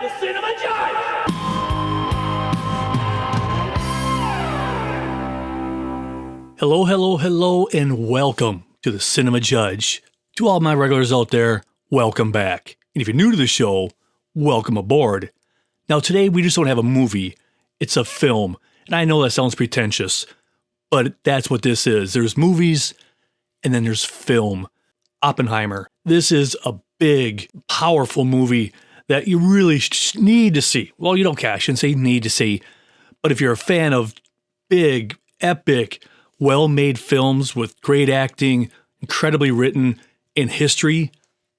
the Cinema Judge! Hello, hello, hello, and welcome to the Cinema Judge. To all my regulars out there, welcome back. And if you're new to the show, welcome aboard. Now today we just don't have a movie, it's a film. And I know that sounds pretentious, but that's what this is. There's movies, and then there's film. Oppenheimer. This is a big, powerful movie that you really need to see. Well, you don't, I shouldn't say need to see, but if you're a fan of big, epic, well-made films with great acting, incredibly written, in history,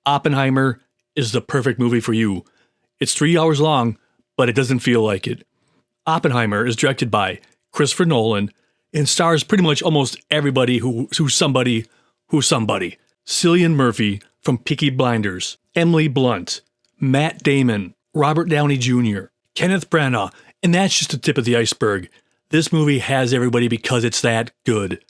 Oppenheimer is the perfect movie for you. It's 3 hours long, but it doesn't feel like it. Oppenheimer is directed by Christopher Nolan and stars pretty much almost everybody who's somebody. Cillian Murphy from Peaky Blinders, Emily Blunt, Matt Damon, Robert Downey Jr., Kenneth Branagh, and that's just the tip of the iceberg. This movie has everybody because it's that good.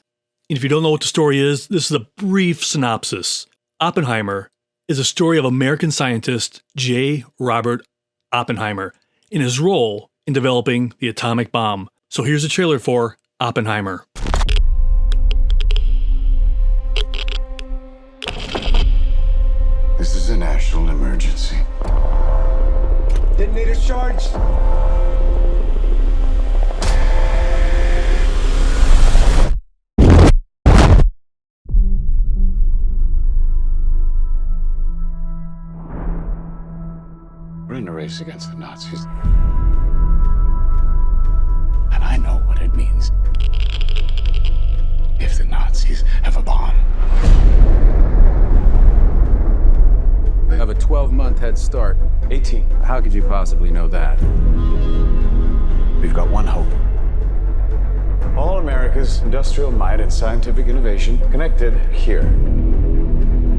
And if you don't know what the story is, this is a brief synopsis. Oppenheimer is a story of American scientist J. Robert Oppenheimer in his role in developing the atomic bomb. So here's a trailer for Oppenheimer. This is a national emergency. Detonator charged. We're in a race against the Nazis. And I know what it means if the Nazis have a bomb. They have a 12-month head start. 18. How could you possibly know that? We've got one hope. All America's industrial might and scientific innovation connected here.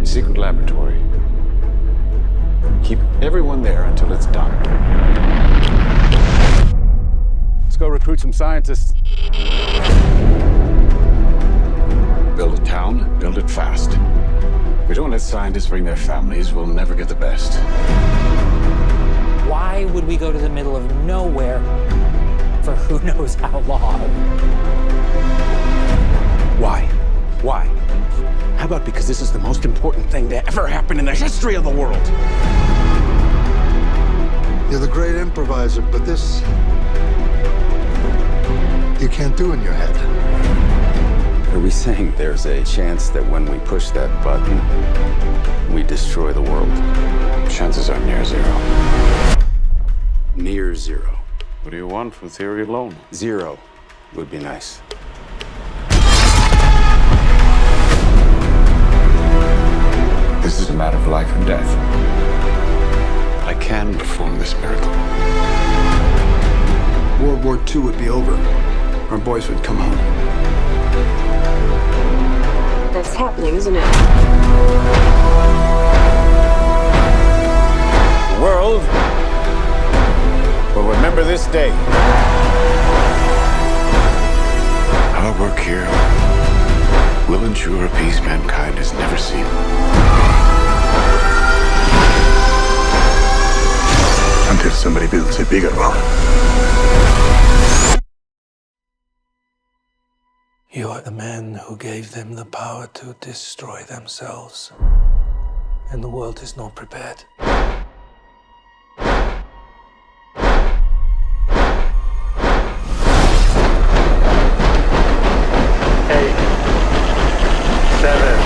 A secret laboratory. Keep everyone there until it's done. Let's go recruit some scientists. Build a town, build it fast. If we don't let scientists bring their families, we'll never get the best. Why would we go to the middle of nowhere for who knows how long? Why? Why? How about because this is the most important thing to ever happen in the history of the world? You're the great improviser, but this you can't do in your head. Are we saying there's a chance that when we push that button, we destroy the world? Chances are near zero. Near zero. What do you want for theory alone? Zero would be nice. This is a matter of life and death. I can perform this miracle. World War II would be over. Our boys would come home. That's happening, isn't it? The world will remember this day. Our work here will ensure a peace mankind has never seen. Until somebody builds a bigger one. You are the man who gave them the power to destroy themselves. And the world is not prepared. 7,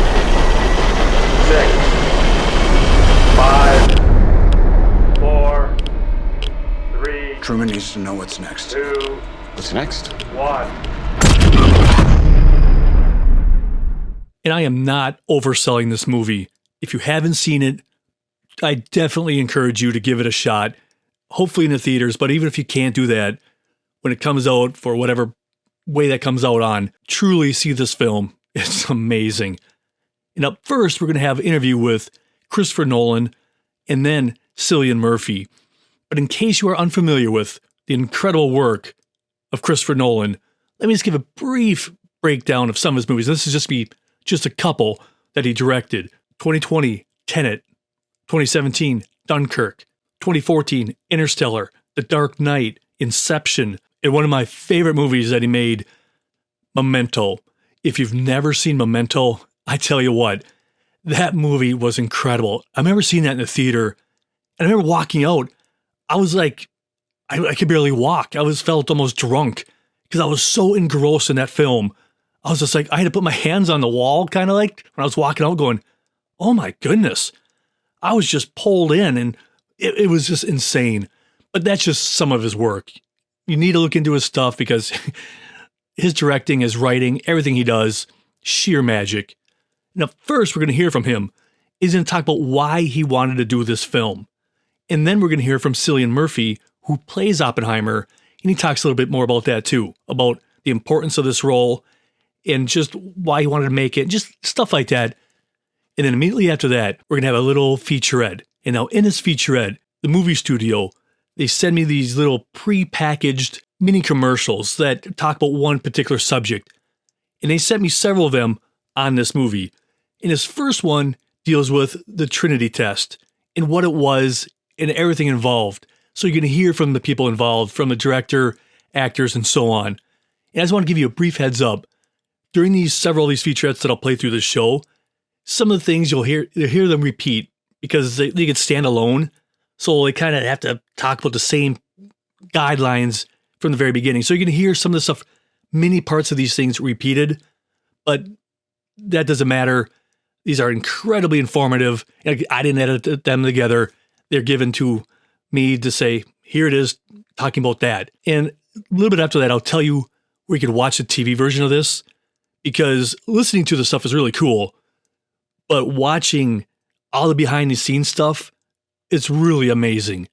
6, 5, 4, 3, Truman needs to know what's next. 2, What's next? 1. And I am not overselling this movie. If you haven't seen it, I definitely encourage you to give it a shot. Hopefully in the theaters, but even if you can't do that, when it comes out for whatever way that comes out on, truly see this film. It's amazing. And up first, we're going to have an interview with Christopher Nolan and then Cillian Murphy. But in case you are unfamiliar with the incredible work of Christopher Nolan, let me just give a brief breakdown of some of his movies. This is just a couple that he directed. 2020, Tenet. 2017, Dunkirk. 2014, Interstellar, The Dark Knight, Inception, and one of my favorite movies that he made, Memento. If you've never seen Memento, I tell you what, that movie was incredible. I remember seeing that in the theater, and I remember walking out. I was like, I could barely walk. Felt almost drunk because I was so engrossed in that film. I was just like, I had to put my hands on the wall, kind of like when I was walking out going, oh my goodness. I was just pulled in, and it was just insane. But that's just some of his work. You need to look into his stuff because his directing, his writing, everything he does, sheer magic. Now, first, we're going to hear from him. He's going to talk about why he wanted to do this film. And then we're going to hear from Cillian Murphy, who plays Oppenheimer, and he talks a little bit more about that too, about the importance of this role and just why he wanted to make it, just stuff like that. And then immediately after that, we're going to have a little featurette. And now in this featurette, the movie studio, they send me these little pre-packaged mini commercials that talk about one particular subject. And they sent me several of them on this movie. And this first one deals with the Trinity test and what it was and everything involved. So you're going to hear from the people involved, from the director, actors, and so on. And I just want to give you a brief heads up. During several of these featurettes that I'll play through this show, some of the things you'll hear them repeat because they could stand alone. So they kind of have to talk about the same guidelines from the very beginning. So you're going to hear some of the stuff, many parts of these things repeated, but that doesn't matter. These are incredibly informative. I didn't edit them together. They're given to me to say, here it is, talking about that. And a little bit after that, I'll tell you where you can watch the TV version of this, because listening to the stuff is really cool, but watching all the behind the scenes stuff, it's really amazing.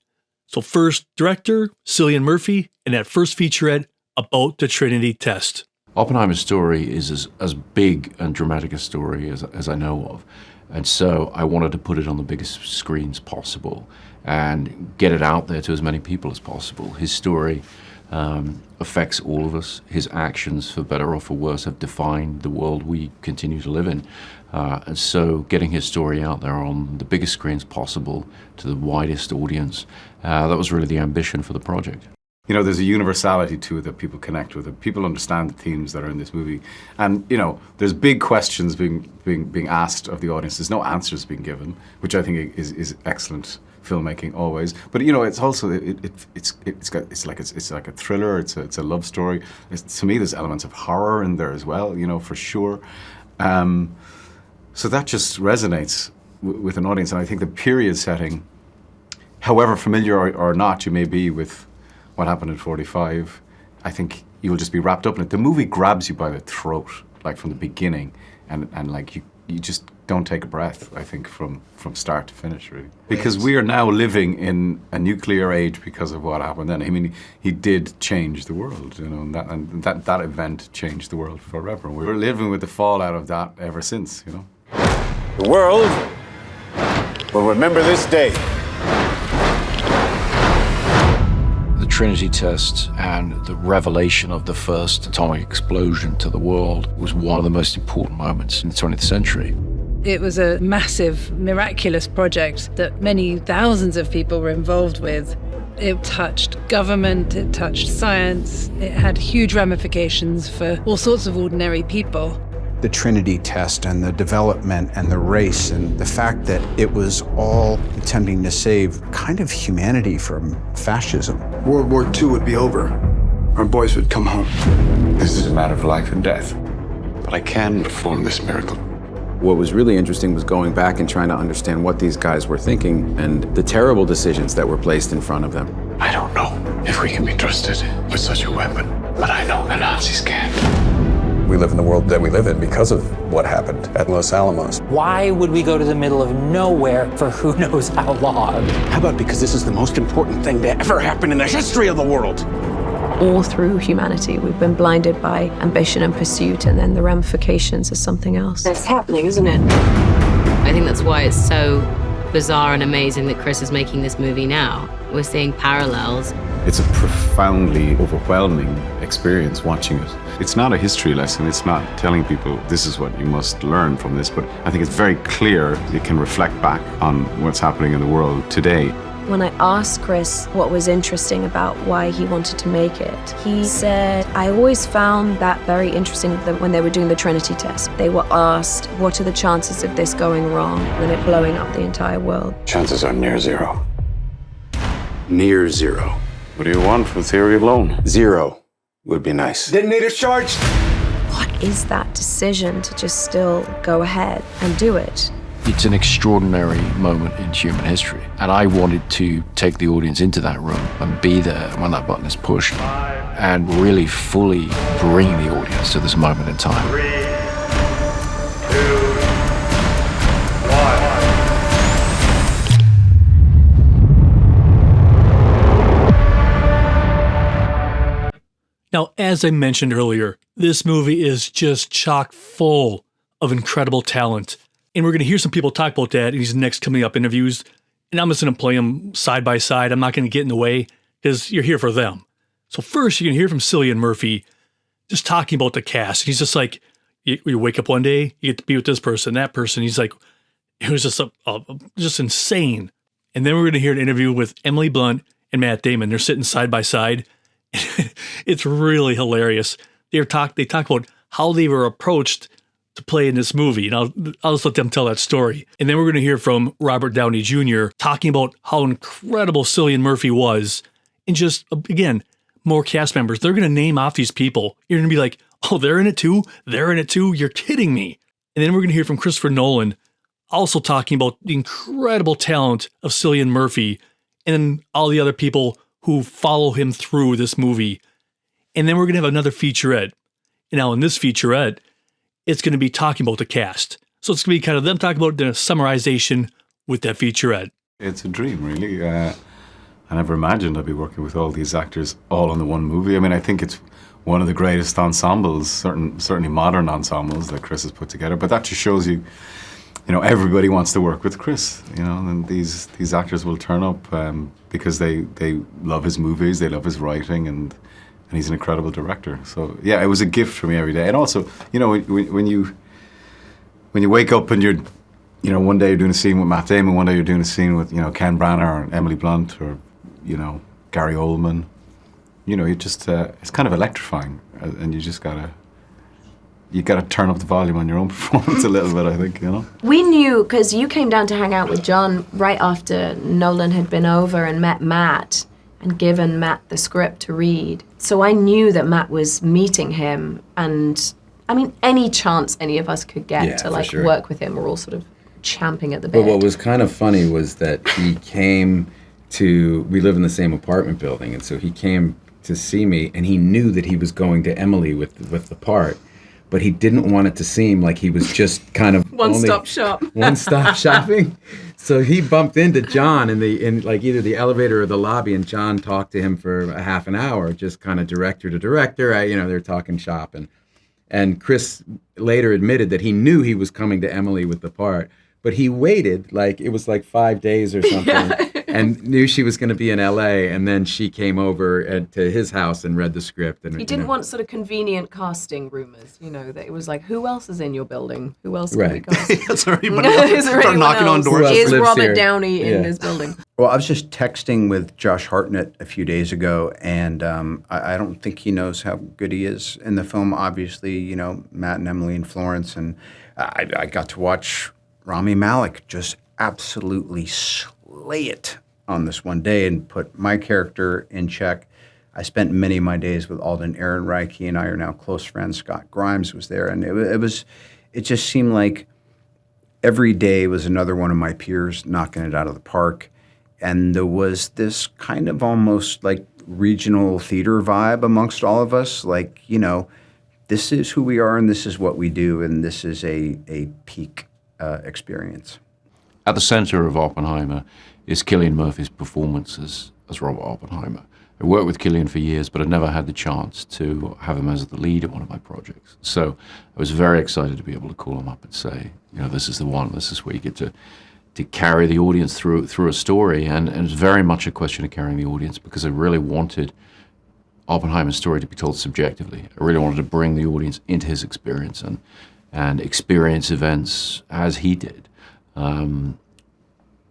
So first, director, Cillian Murphy, and that first featurette about the Trinity test. Oppenheimer's story is as big and dramatic a story as I know of. And so I wanted to put it on the biggest screens possible and get it out there to as many people as possible. His story affects all of us. His actions, for better or for worse, have defined the world we continue to live in. And so getting his story out there on the biggest screens possible to the widest audience, that was really the ambition for the project. You know, there's a universality to it that people connect with. People understand the themes that are in this movie. And, you know, there's big questions being asked of the audience. There's no answers being given, which I think is excellent filmmaking always. But, you know, it's also, it's like a thriller, it's a love story. To me, there's elements of horror in there as well, you know, for sure. So that just resonates with an audience. And I think the period setting, however familiar or not you may be with what happened in 45, I think you will just be wrapped up in it. The movie grabs you by the throat, like from the beginning, and like you just don't take a breath, I think, from start to finish, really. Because we are now living in a nuclear age because of what happened then. I mean, he did change the world, you know, and that event changed the world forever. We're living with the fallout of that ever since, you know. The world will remember this day. The Trinity test and the revelation of the first atomic explosion to the world was one of the most important moments in the 20th century. It was a massive, miraculous project that many thousands of people were involved with. It touched government, it touched science, it had huge ramifications for all sorts of ordinary people. The Trinity test and the development and the race and the fact that it was all attempting to save kind of humanity from fascism. World War II would be over. Our boys would come home. This is a matter of life and death. But I can perform this miracle. What was really interesting was going back and trying to understand what these guys were thinking and the terrible decisions that were placed in front of them. I don't know if we can be trusted with such a weapon, but I know the Nazis can. We live in the world that we live in because of what happened at Los Alamos. Why would we go to the middle of nowhere for who knows how long? How about because this is the most important thing to ever happen in the history of the world? All through humanity, we've been blinded by ambition and pursuit, and then the ramifications of something else. That's happening, isn't it? I think that's why it's so bizarre and amazing that Chris is making this movie now. We're seeing parallels. It's a profoundly overwhelming experience watching it. It's not a history lesson. It's not telling people this is what you must learn from this, but I think it's very clear it can reflect back on what's happening in the world today. When I asked Chris what was interesting about why he wanted to make it, he said, I always found that very interesting that when they were doing the Trinity test. They were asked, what are the chances of this going wrong and it blowing up the entire world? Chances are near zero. Near zero. What do you want for theory alone? Zero would be nice. Detonator's charged. What is that decision to just still go ahead and do it? It's an extraordinary moment in human history. And I wanted to take the audience into that room and be there when that button is pushed and really fully bring the audience to this moment in time. 3, 2, 1. Now, as I mentioned earlier, this movie is just chock full of incredible talent. And we're going to hear some people talk about that in these next coming up interviews. And I'm just going to play them side by side. I'm not going to get in the way because you're here for them. So first, you're going to hear from Cillian Murphy just talking about the cast. And he's just like, you wake up one day, you get to be with this person, that person. He's like, it was just insane. And then we're going to hear an interview with Emily Blunt and Matt Damon. They're sitting side by side. It's really hilarious. They talk about how they were approached to play in this movie, and I'll just let them tell that story. And then we're going to hear from Robert Downey Jr. talking about how incredible Cillian Murphy was, and just, again, more cast members. They're going to name off these people. You're going to be like, oh, they're in it too? They're in it too? You're kidding me. And then we're going to hear from Christopher Nolan, also talking about the incredible talent of Cillian Murphy, and then all the other people who follow him through this movie. And then we're going to have another featurette. And now in this featurette, it's going to be talking about the cast. So it's going to be kind of them talking about the summarization with that featurette. It's a dream, really. I never imagined I'd be working with all these actors all in the one movie. I mean, I think it's one of the greatest ensembles, certainly modern ensembles that Chris has put together. But that just shows you, everybody wants to work with Chris, and these actors will turn up because they love his movies, they love his writing, and he's an incredible director. So yeah, it was a gift for me every day. And also, when you wake up and you're, one day you're doing a scene with Matt Damon, one day you're doing a scene with, Ken Branagh or Emily Blunt or, Gary Oldman, you just, it's kind of electrifying, and you just gotta turn up the volume on your own performance a little bit, I think, We knew, because you came down to hang out with John right after Nolan had been over and met Matt and given Matt the script to read. So I knew that Matt was meeting him, and I mean, any chance any of us could get to work with him, we're all sort of champing at the bit. But what was kind of funny was that he came we live in the same apartment building, and so he came to see me, and he knew that he was going to Emily with the part, but he didn't want it to seem like he was just kind of one-stop shopping. So he bumped into John in like either the elevator or the lobby, and John talked to him for a half an hour, just kind of director to director. They're talking shop, and Chris later admitted that he knew he was coming to Emily with the part, but he waited it was like 5 days or something. And knew she was going to be in L.A., and then she came over to his house and read the script. And he didn't want sort of convenient casting rumors, that it was like, who else is in your building? Who else can we cast? Is there anybody else? Start knocking on doors. Is Robert Downey in this building? Well, I was just texting with Josh Hartnett a few days ago, and I don't think he knows how good he is in the film. Obviously, Matt and Emily and Florence, and I got to watch Rami Malek just absolutely slay it on this one day and put my character in check. I spent many of my days with Alden Ehrenreich. He and I are now close friends. Scott Grimes was there, and it just seemed like every day was another one of my peers knocking it out of the park. And there was this kind of almost like regional theater vibe amongst all of us. This is who we are, and this is what we do, and this is a peak experience. At the center of Oppenheimer is Cillian Murphy's performance as Robert Oppenheimer. I worked with Cillian for years, but I'd never had the chance to have him as the lead in one of my projects. So I was very excited to be able to call him up and say, this is the one, this is where you get to carry the audience through a story. And it's very much a question of carrying the audience, because I really wanted Oppenheimer's story to be told subjectively. I really wanted to bring the audience into his experience and experience events as he did.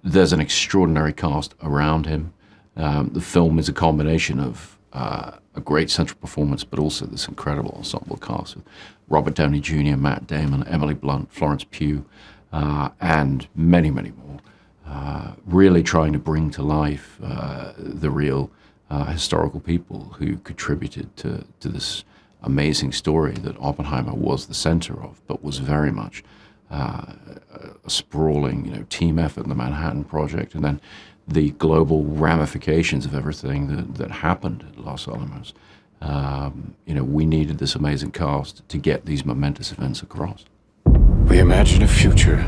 There's an extraordinary cast around him. The film is a combination of a great central performance, but also this incredible ensemble cast with Robert Downey Jr., Matt Damon, Emily Blunt, Florence Pugh, and many, many more. Really trying to bring to life the real historical people who contributed to this amazing story that Oppenheimer was the center of, but was very much a sprawling, team effort in the Manhattan Project, and then the global ramifications of everything that happened at Los Alamos. We needed this amazing cast to get these momentous events across. We imagine a future,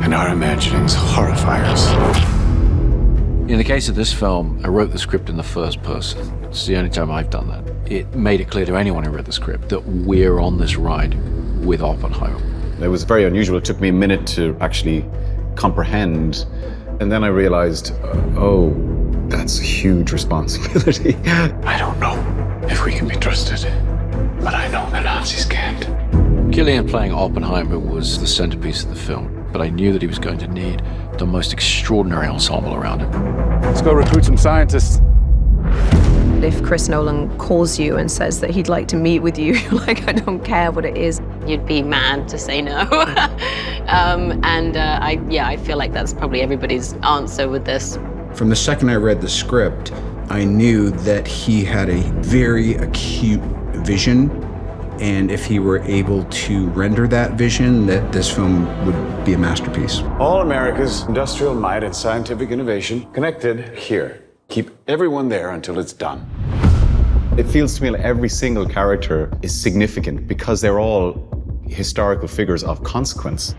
and our imaginings horrify us. In the case of this film, I wrote the script in the first person. It's the only time I've done that. It made it clear to anyone who read the script that we're on this ride with Oppenheimer. It was very unusual. It took me a minute to actually comprehend. And then I realized, that's a huge responsibility. I don't know if we can be trusted, but I know the Nazis can't. Cillian playing Oppenheimer was the centerpiece of the film, but I knew that he was going to need the most extraordinary ensemble around him. Let's go recruit some scientists. If Chris Nolan calls you and says that he'd like to meet with you, like, I don't care what it is. You'd be mad to say no. I feel like that's probably everybody's answer with this. From the second I read the script, I knew that he had a very acute vision, and if he were able to render that vision, that this film would be a masterpiece. All America's industrial might and scientific innovation connected here. Keep everyone there until it's done. It feels to me like every single character is significant because they're all historical figures of consequence.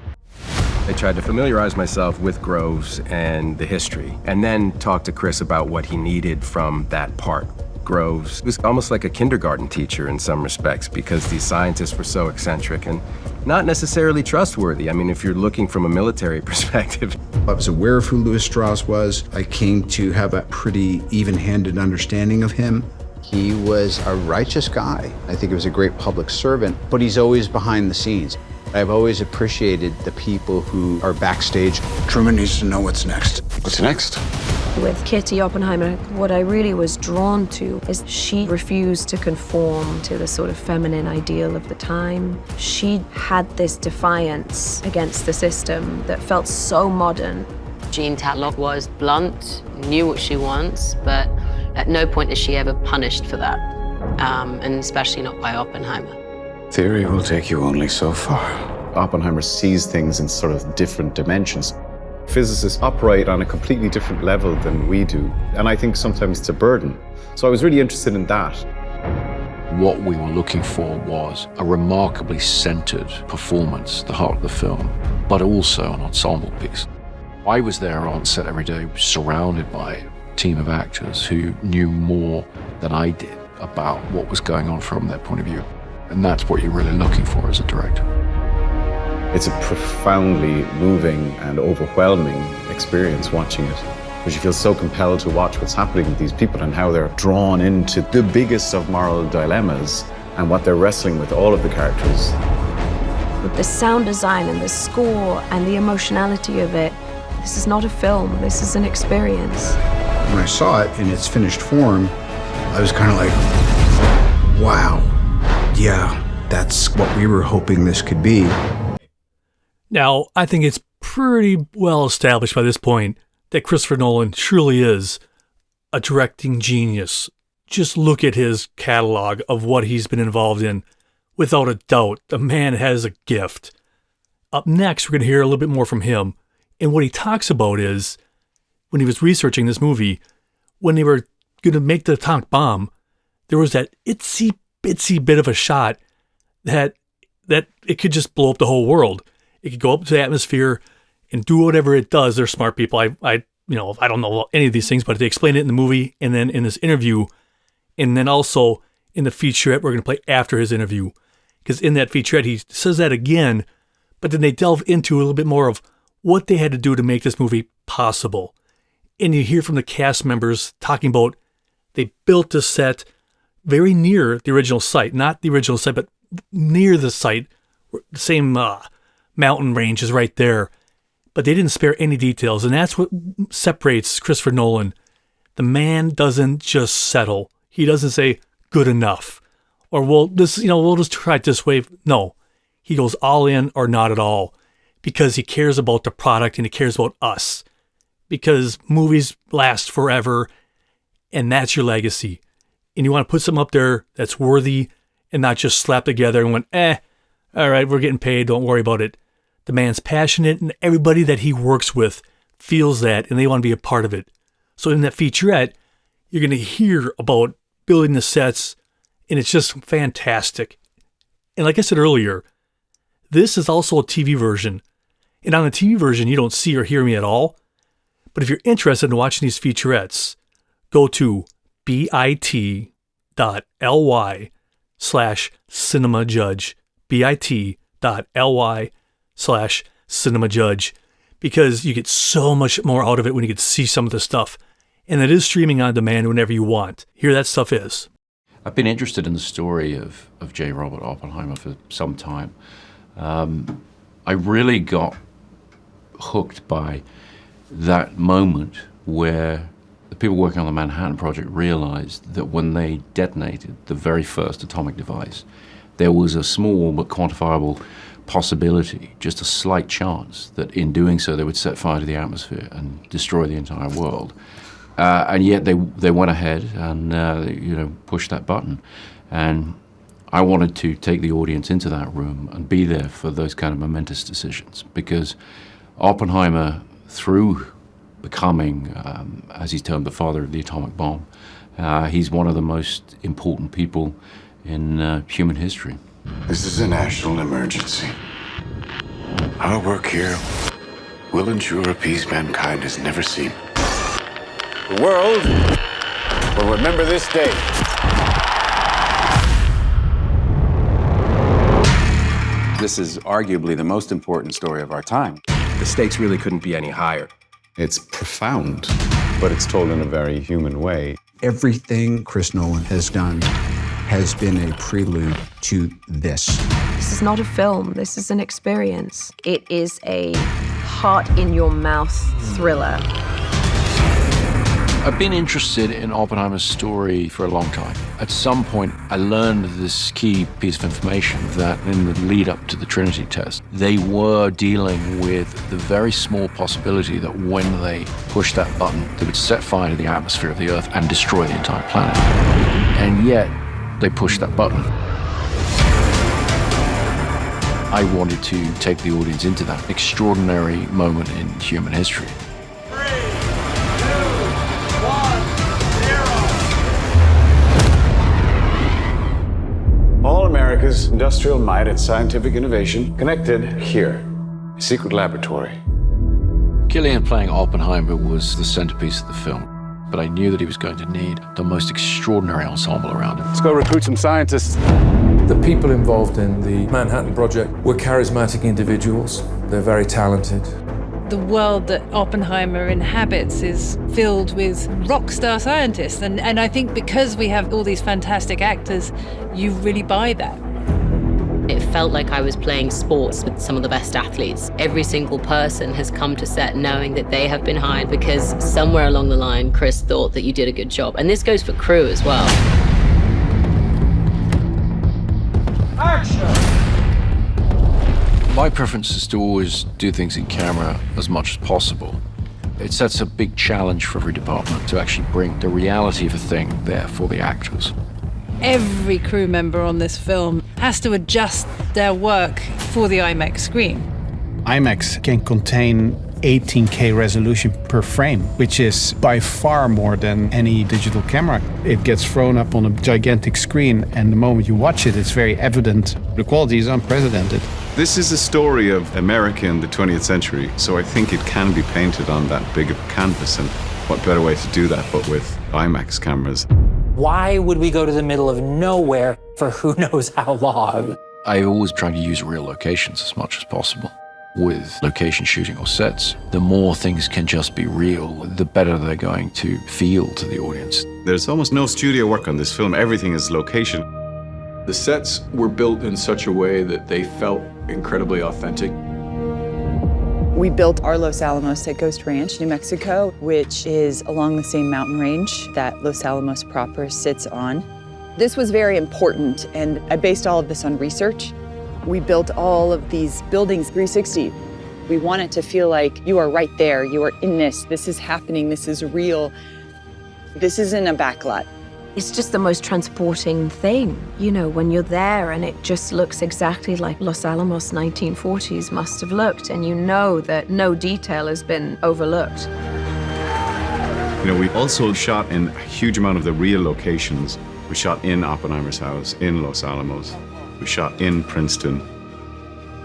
I tried to familiarize myself with Groves and the history, and then talk to Chris about what he needed from that part. Groves was almost like a kindergarten teacher in some respects because these scientists were so eccentric and not necessarily trustworthy. I mean, if you're looking from a military perspective. I was aware of who Louis Strauss was. I came to have a pretty even-handed understanding of him. He was a righteous guy. I think he was a great public servant, but he's always behind the scenes. I've always appreciated the people who are backstage. Truman needs to know what's next. What's next? With Kitty Oppenheimer, what I really was drawn to is she refused to conform to the sort of feminine ideal of the time. She had this defiance against the system that felt so modern. Jean Tatlock was blunt, knew what she wants, but at no point is she ever punished for that, and especially not by Oppenheimer. Theory will take you only so far. Oppenheimer sees things in sort of different dimensions. Physicists operate on a completely different level than we do, and I think sometimes it's a burden. So I was really interested in that. What we were looking for was a remarkably centered performance, the heart of the film, but also an ensemble piece. I was there on set every day, surrounded by a team of actors who knew more than I did about what was going on from their point of view. And that's what you're really looking for as a director. It's a profoundly moving and overwhelming experience watching it, because you feel so compelled to watch what's happening with these people and how they're drawn into the biggest of moral dilemmas and what they're wrestling with, all of the characters. With the sound design and the score and the emotionality of it, this is not a film, this is an experience. When I saw it in its finished form, I was kind of like, wow, yeah, that's what we were hoping this could be. Now, I think it's pretty well established by this point that Christopher Nolan truly is a directing genius. Just look at his catalog of what he's been involved in. Without a doubt, the man has a gift. Up next, we're going to hear a little bit more from him. And what he talks about is, when he was researching this movie, when they were going to make the atomic bomb, there was that itsy bitsy bit of a shot that it could just blow up the whole world. It could go up to the atmosphere and do whatever it does. They're smart people. I don't know any of these things, but they explain it in the movie and then in this interview, and then also in the featurette we're going to play after his interview. Because in that featurette, he says that again, but then they delve into a little bit more of what they had to do to make this movie possible. And you hear from the cast members talking about they built the set very near the original site. Not the original site, but near the site. The same mountain range is right there. But they didn't spare any details, and that's what separates Christopher Nolan. The man doesn't just settle. He doesn't say, good enough. Or, we'll just try it this way. No. He goes all in or not at all. Because he cares about the product and he cares about us. Because movies last forever, and that's your legacy. And you want to put something up there that's worthy and not just slap together and went, all right, we're getting paid, don't worry about it. The man's passionate, and everybody that he works with feels that, and they want to be a part of it. So in that featurette, you're going to hear about building the sets, and it's just fantastic. And like I said earlier, this is also a TV version. And on the TV version, you don't see or hear me at all. But if you're interested in watching these featurettes, go to bit.ly/cinemajudge, bit.ly/cinemajudge, because you get so much more out of it when you get to see some of the stuff. And it is streaming on demand whenever you want. Here that stuff is. I've been interested in the story of J. Robert Oppenheimer for some time. I really got hooked by that moment where the people working on the Manhattan Project realized that when they detonated the very first atomic device, there was a small but quantifiable possibility, just a slight chance, that in doing so they would set fire to the atmosphere and destroy the entire world. And yet they went ahead and pushed that button. And I wanted to take the audience into that room and be there for those kind of momentous decisions, because Oppenheimer, through becoming, as he's termed, the father of the atomic bomb, he's one of the most important people in human history. This is a national emergency. Our work here will ensure a peace mankind has never seen. The world will remember this day. This is arguably the most important story of our time. The stakes really couldn't be any higher. It's profound, but it's told in a very human way. Everything Chris Nolan has done has been a prelude to this. This is not a film. This is an experience. It is a heart-in-your-mouth thriller. I've been interested in Oppenheimer's story for a long time. At some point, I learned this key piece of information that in the lead up to the Trinity test, they were dealing with the very small possibility that when they pushed that button, they would set fire to the atmosphere of the Earth and destroy the entire planet. And yet, they pushed that button. I wanted to take the audience into that extraordinary moment in human history. All America's industrial might and scientific innovation connected here. A secret laboratory. Cillian playing Oppenheimer was the centerpiece of the film, but I knew that he was going to need the most extraordinary ensemble around him. Let's go recruit some scientists. The people involved in the Manhattan Project were charismatic individuals. They're very talented. The world that Oppenheimer inhabits is filled with rock star scientists. And I think because we have all these fantastic actors, you really buy that. It felt like I was playing sports with some of the best athletes. Every single person has come to set knowing that they have been hired because somewhere along the line, Chris thought that you did a good job. And this goes for crew as well. Action! My preference is to always do things in camera as much as possible. It sets a big challenge for every department to actually bring the reality of a thing there for the actors. Every crew member on this film has to adjust their work for the IMAX screen. IMAX can contain 18K resolution per frame, which is by far more than any digital camera. It gets thrown up on a gigantic screen, and the moment you watch it, it's very evident. The quality is unprecedented. This is a story of America in the 20th century, so I think it can be painted on that big of a canvas, and what better way to do that but with IMAX cameras. Why would we go to the middle of nowhere for who knows how long? I always try to use real locations as much as possible. With location shooting or sets, the more things can just be real, the better they're going to feel to the audience. There's almost no studio work on this film. Everything is location. The sets were built in such a way that they felt incredibly authentic. We built our Los Alamos at Ghost Ranch, New Mexico, which is along the same mountain range that Los Alamos proper sits on. This was very important, and I based all of this on research. We built all of these buildings 360. We want it to feel like you are right there, you are in this is happening, this is real. This isn't a backlot. It's just the most transporting thing, you know, when you're there and it just looks exactly like Los Alamos 1940s must have looked, and you know that no detail has been overlooked. You know, we also shot in a huge amount of the real locations. We shot in Oppenheimer's house, in Los Alamos. We shot in Princeton.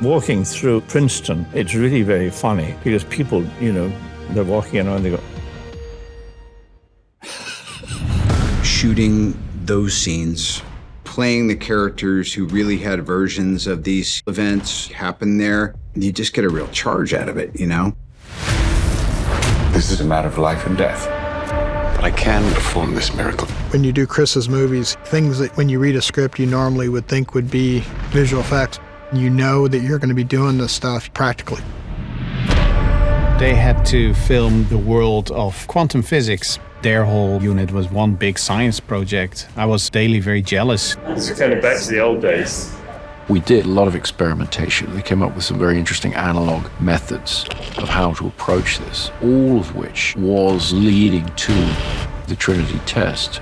Walking through Princeton, it's really very funny because people, you know, they're walking around, they go, shooting those scenes, playing the characters who really had versions of these events happen there, you just get a real charge out of it, you know? This is a matter of life and death. But I can perform this miracle. When you do Chris's movies, things that when you read a script you normally would think would be visual effects, you know that you're going to be doing this stuff practically. They had to film the world of quantum physics. Their whole unit was one big science project. I was daily very jealous. It's kind of back to the old days. We did a lot of experimentation. They came up with some very interesting analog methods of how to approach this, all of which was leading to the Trinity test,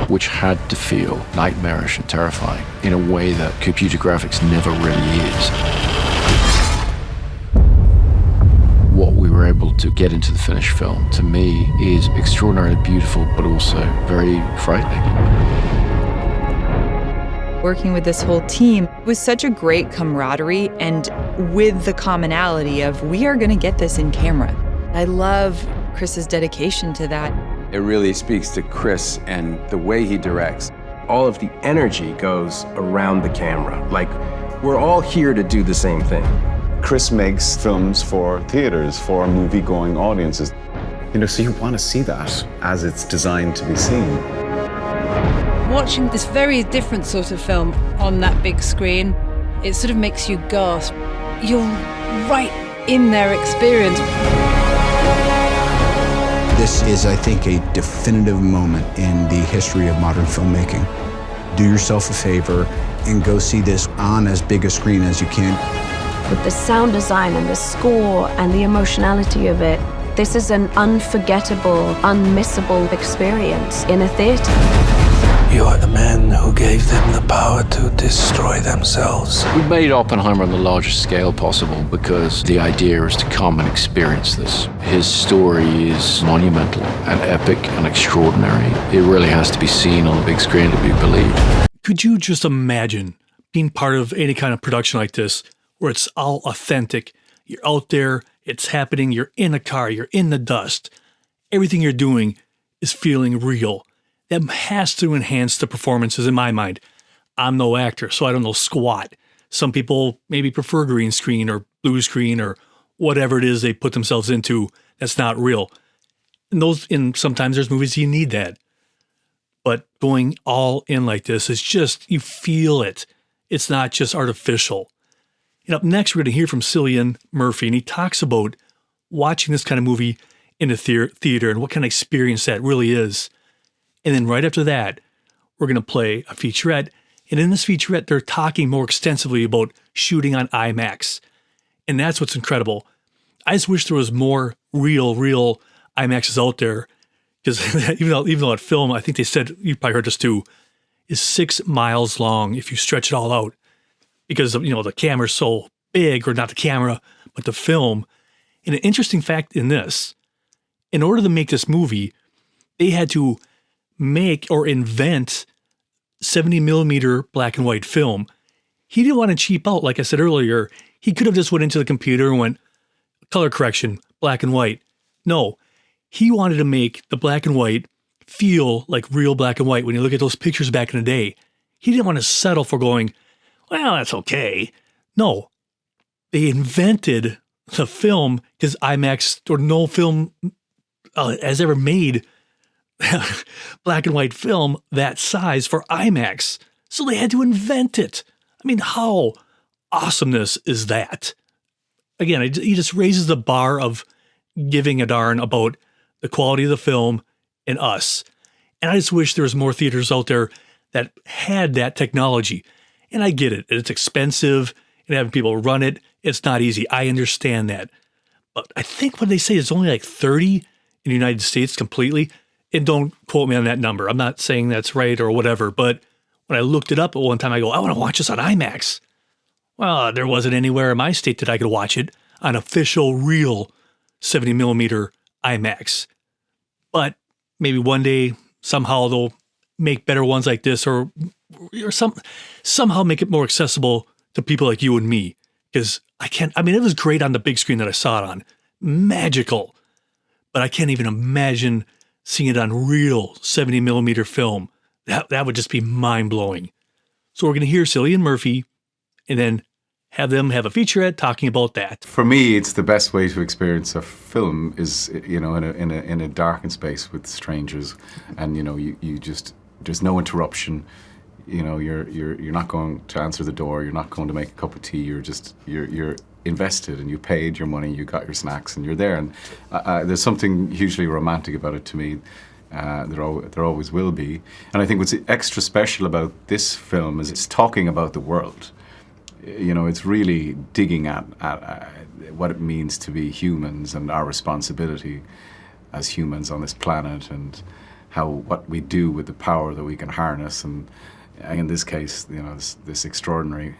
which had to feel nightmarish and terrifying in a way that computer graphics never really is. What we were able to get into the finished film, to me, is extraordinarily beautiful, but also very frightening. Working with this whole team was such a great camaraderie, and with the commonality of we are going to get this in camera. I love Chris's dedication to that. It really speaks to Chris and the way he directs. All of the energy goes around the camera. Like, we're all here to do the same thing. Chris makes films for theaters, for movie-going audiences. You know, so you want to see that as it's designed to be seen. Watching this very different sort of film on that big screen, it sort of makes you gasp. You're right in their experience. This is, I think, a definitive moment in the history of modern filmmaking. Do yourself a favor and go see this on as big a screen as you can. With the sound design and the score and the emotionality of it, this is an unforgettable, unmissable experience in a theater. You are the man who gave them the power to destroy themselves. We made Oppenheimer on the largest scale possible because the idea is to come and experience this. His story is monumental and epic and extraordinary. It really has to be seen on the big screen to be believed. Could you just imagine being part of any kind of production like this, where it's all authentic? You're out there, it's happening, you're in a car, you're in the dust. Everything you're doing is feeling real. That has to enhance the performances in my mind. I'm no actor, so I don't know squat. Some people maybe prefer green screen or blue screen or whatever it is they put themselves into that's not real. And sometimes there's movies you need that. But going all in like this is just, you feel it. It's not just artificial. And up next, we're going to hear from Cillian Murphy, and he talks about watching this kind of movie in a theater and what kind of experience that really is. And then right after that, we're going to play a featurette. And in this featurette, they're talking more extensively about shooting on IMAX. And that's what's incredible. I just wish there was more real IMAXs out there. Because even though that film, I think they said, you probably heard this too, is 6 miles long if you stretch it all out. Because, you know, the camera's so big, or not the camera, but the film. And an interesting fact in this, in order to make this movie, they had to make or invent 70 millimeter black and white film. He didn't want to cheap out, like I said earlier. He could have just went into the computer and went, color correction, black and white. No, he wanted to make the black and white feel like real black and white. When you look at those pictures back in the day, he didn't want to settle for going, well, that's okay. No, they invented the film because IMAX, or no film has ever made black and white film that size for IMAX. So they had to invent it. I mean, how awesomeness is that? again, he just raises the bar of giving a darn about the quality of the film and us. And I just wish there was more theaters out there that had that technology. And I get it. It's expensive, and having people run it, it's not easy. I understand that. But I think what they say is only like 30 in the United States completely. And don't quote me on that number. I'm not saying that's right or whatever. But when I looked it up at one time, I go, I want to watch this on IMAX. Well, there wasn't anywhere in my state that I could watch it on official, real 70 millimeter IMAX. But maybe one day, somehow they'll make better ones like this, or somehow make it more accessible to people like you and me. Because it was great on the big screen that I saw it on. Magical. But I can't even imagine seeing it on real 70 millimeter film. That would just be mind blowing. So we're going to hear Cillian Murphy and then have them have a featurette talking about that. For me, it's the best way to experience a film is, in a darkened space with strangers, and you just, there's no interruption. You're not going to answer the door. You're not going to make a cup of tea. You're invested, and you paid your money. You got your snacks, and you're there. And there's something hugely romantic about it to me. There always will be. And I think what's extra special about this film is it's talking about the world. It's really digging at what it means to be humans and our responsibility as humans on this planet, and what we do with the power that we can harness. And in this case, this extraordinary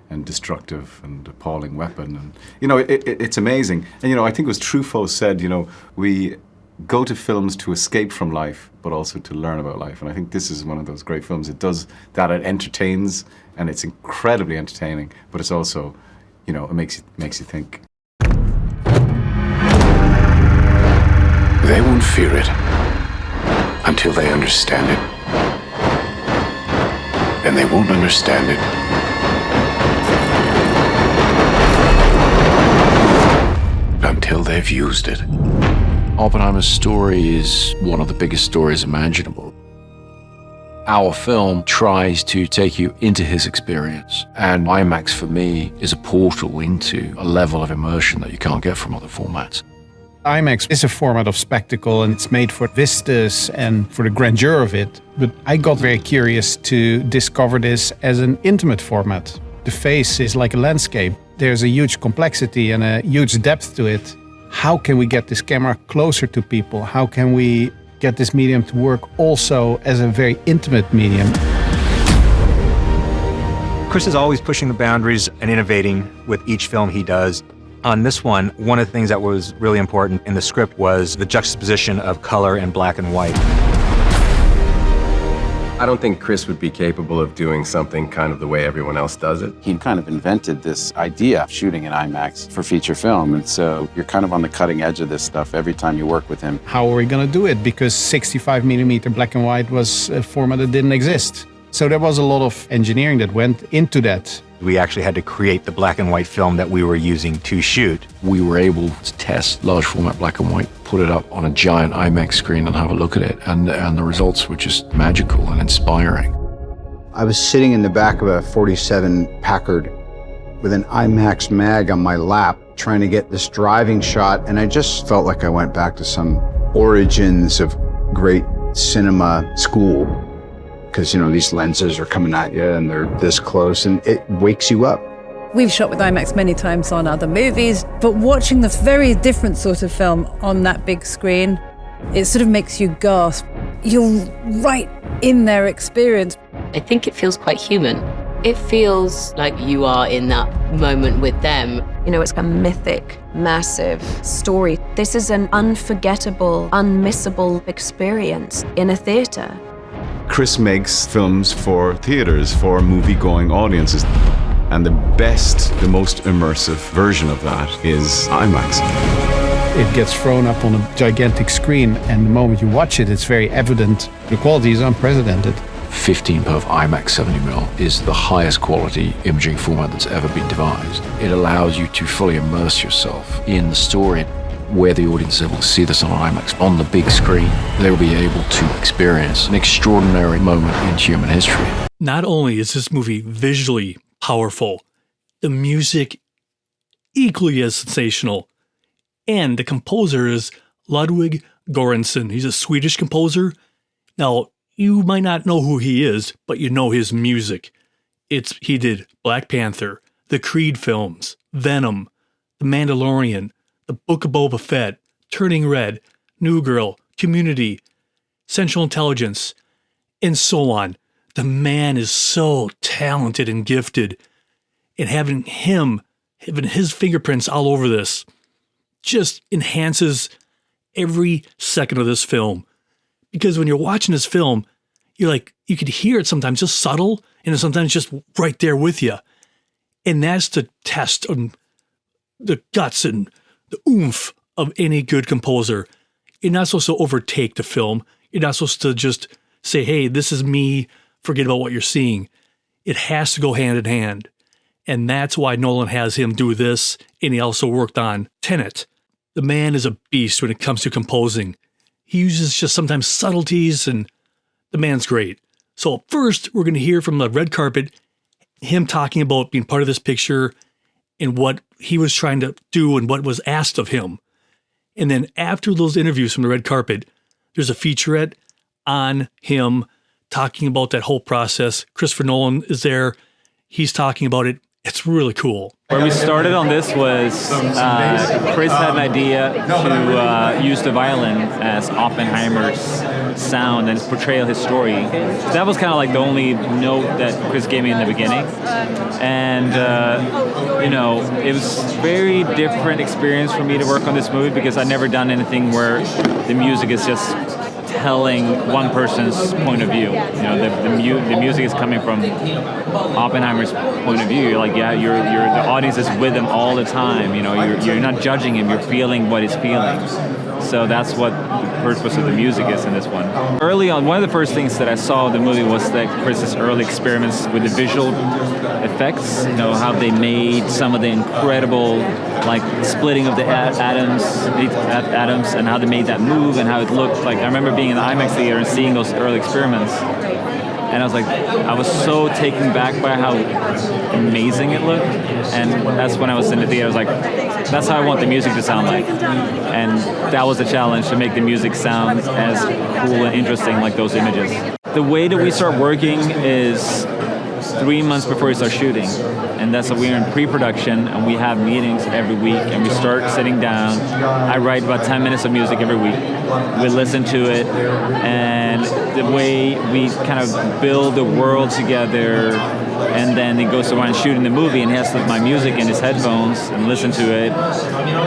and destructive and appalling weapon. And it's amazing. And I think it was Truffaut said, we go to films to escape from life, but also to learn about life. And I think this is one of those great films. It does that. It entertains, and it's incredibly entertaining, but it's also, it makes you think. They won't fear it until they understand it. And they won't understand it until they've used it. Oppenheimer's story is one of the biggest stories imaginable. Our film tries to take you into his experience, and IMAX for me is a portal into a level of immersion that you can't get from other formats. IMAX is a format of spectacle, and it's made for vistas and for the grandeur of it. But I got very curious to discover this as an intimate format. The face is like a landscape. There's a huge complexity and a huge depth to it. How can we get this camera closer to people? How can we get this medium to work also as a very intimate medium? Chris is always pushing the boundaries and innovating with each film he does. On this one of the things that was really important in the script was the juxtaposition of color and black and white. I don't think Chris would be capable of doing something kind of the way everyone else does it. He kind of invented this idea of shooting in IMAX for feature film, and so you're kind of on the cutting edge of this stuff every time you work with him. How are we going to do it? Because 65 millimeter black and white was a format that didn't exist. So there was a lot of engineering that went into that. We actually had to create the black and white film that we were using to shoot. We were able to test large format black and white, put it up on a giant IMAX screen and have a look at it. And the results were just magical and inspiring. I was sitting in the back of a 47 Packard with an IMAX mag on my lap, trying to get this driving shot. And I just felt like I went back to some origins of great cinema school. Because, these lenses are coming at you and they're this close, and it wakes you up. We've shot with IMAX many times on other movies, but watching the very different sort of film on that big screen, it sort of makes you gasp. You're right in their experience. I think it feels quite human. It feels like you are in that moment with them. It's a mythic, massive story. This is an unforgettable, unmissable experience in a theater. Chris makes films for theaters, for movie-going audiences. And the best, the most immersive version of that is IMAX. It gets thrown up on a gigantic screen, and the moment you watch it, it's very evident. The quality is unprecedented. 15 per IMAX 70mm is the highest quality imaging format that's ever been devised. It allows you to fully immerse yourself in the story. Where the audience is able to see this on IMAX on the big screen, they'll be able to experience an extraordinary moment in human history. Not only is this movie visually powerful, the music equally as sensational. And the composer is Ludwig Göransson. He's a Swedish composer. Now, you might not know who he is, but you know his music. He did Black Panther, the Creed films, Venom, The Mandalorian, The Book of Boba Fett, Turning Red, New Girl, Community, Central Intelligence, and so on. The man is so talented and gifted, and having his fingerprints all over this just enhances every second of this film. Because when you're watching this film, you could hear it sometimes just subtle, and sometimes just right there with you. And that's the test of the guts and the oomph of any good composer. You're not supposed to overtake the film. You're not supposed to just say, hey, this is me, forget about what you're seeing. It has to go hand in hand. And that's why Nolan has him do this, and he also worked on Tenet. The man is a beast when it comes to composing. He uses just sometimes subtleties, and the man's great. So first, we're going to hear from the red carpet, him talking about being part of this picture and what he was trying to do and what was asked of him. And then after those interviews from the red carpet, there's a featurette on him talking about that whole process. Christopher Nolan is there. He's talking about it. It's really cool. Where we started on this was Chris had an idea to use the violin as Oppenheimer's sound and his portrayal of his story. That was kind of like the only note that Chris gave me in the beginning. And, it was a very different experience for me to work on this movie because I'd never done anything where the music is just telling one person's point of view. The music is coming from Oppenheimer's point of view. You're like, the audience is with him all the time. You're not judging him. You're feeling what he's feeling. So that's what the purpose of the music is in this one. Early on, one of the first things that I saw in the movie was that Chris's early experiments with the visual effects. How they made some of the incredible, splitting of the atoms, and how they made that move and how it looked. I remember being in the IMAX theater and seeing those early experiments. And I was so taken back by how amazing it looked. And that's when I was in the theater, I was like, that's how I want the music to sound like. And that was the challenge, to make the music sound as cool and interesting like those images. The way that we start working is 3 months before we start shooting. And that's we're in pre-production, and we have meetings every week, and we start sitting down. I write about 10 minutes of music every week. We listen to it, and the way we kind of build the world together, and then he goes around shooting the movie, and he has my music in his headphones and listen to it.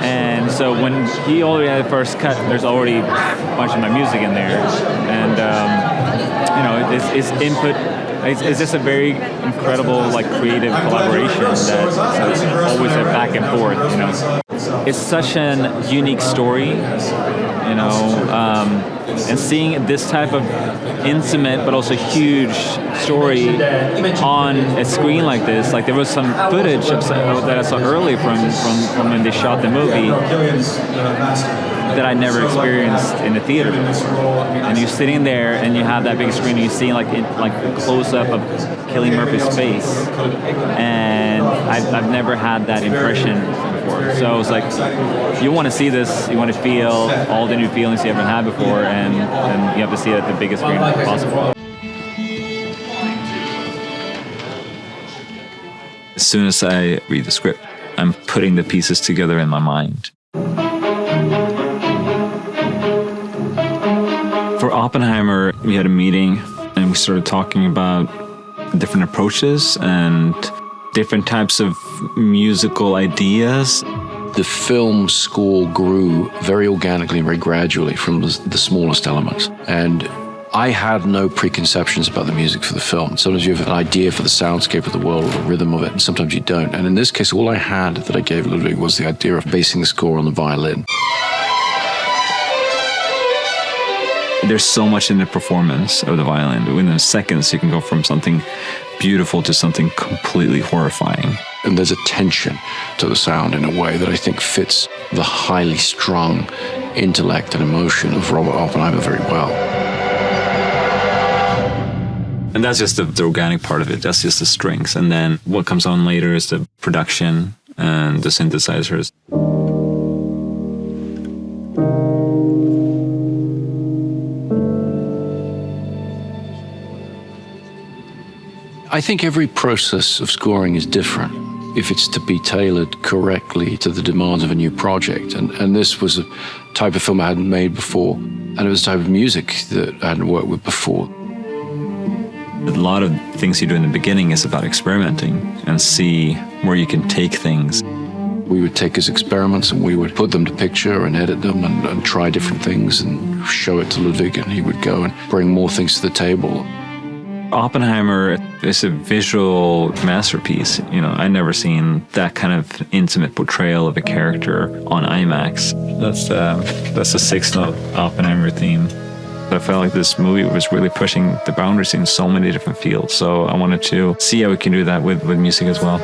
And so when he already had the first cut, there's already a bunch of my music in there, and his input. It's just a very incredible, creative collaboration that's always a back and forth, It's such an unique story, and seeing this type of intimate but also huge story on a screen like this, there was some footage that I saw earlier from when they shot the movie that I never experienced in the theater. And you're sitting there and you have that big screen and you're seeing a close-up of Cillian Murphy's face. And I've never had that impression before. So I was like, you want to see this, you want to feel all the new feelings you haven't had before, and you have to see it at the biggest screen possible. As soon as I read the script, I'm putting the pieces together in my mind. For Oppenheimer, we had a meeting and we started talking about different approaches and different types of musical ideas. The film score grew very organically and very gradually from the smallest elements. And I had no preconceptions about the music for the film. Sometimes you have an idea for the soundscape of the world or the rhythm of it, and sometimes you don't. And in this case, all I had that I gave Ludwig was the idea of basing the score on the violin. There's so much in the performance of the violin. Within seconds, you can go from something beautiful to something completely horrifying. And there's a tension to the sound in a way that I think fits the highly strung intellect and emotion of Robert Oppenheimer very well. And that's just the organic part of it. That's just the strings. And then what comes on later is the production and the synthesizers. I think every process of scoring is different if it's to be tailored correctly to the demands of a new project. And this was a type of film I hadn't made before, and it was a type of music that I hadn't worked with before. A lot of things you do in the beginning is about experimenting and see where you can take things. We would take his experiments and we would put them to picture and edit them and try different things and show it to Ludwig, and he would go and bring more things to the table. Oppenheimer is a visual masterpiece. You know, I've never seen that kind of intimate portrayal of a character on IMAX. That's the sixth note Oppenheimer theme. I felt like this movie was really pushing the boundaries in so many different fields. So I wanted to see how we can do that with music as well.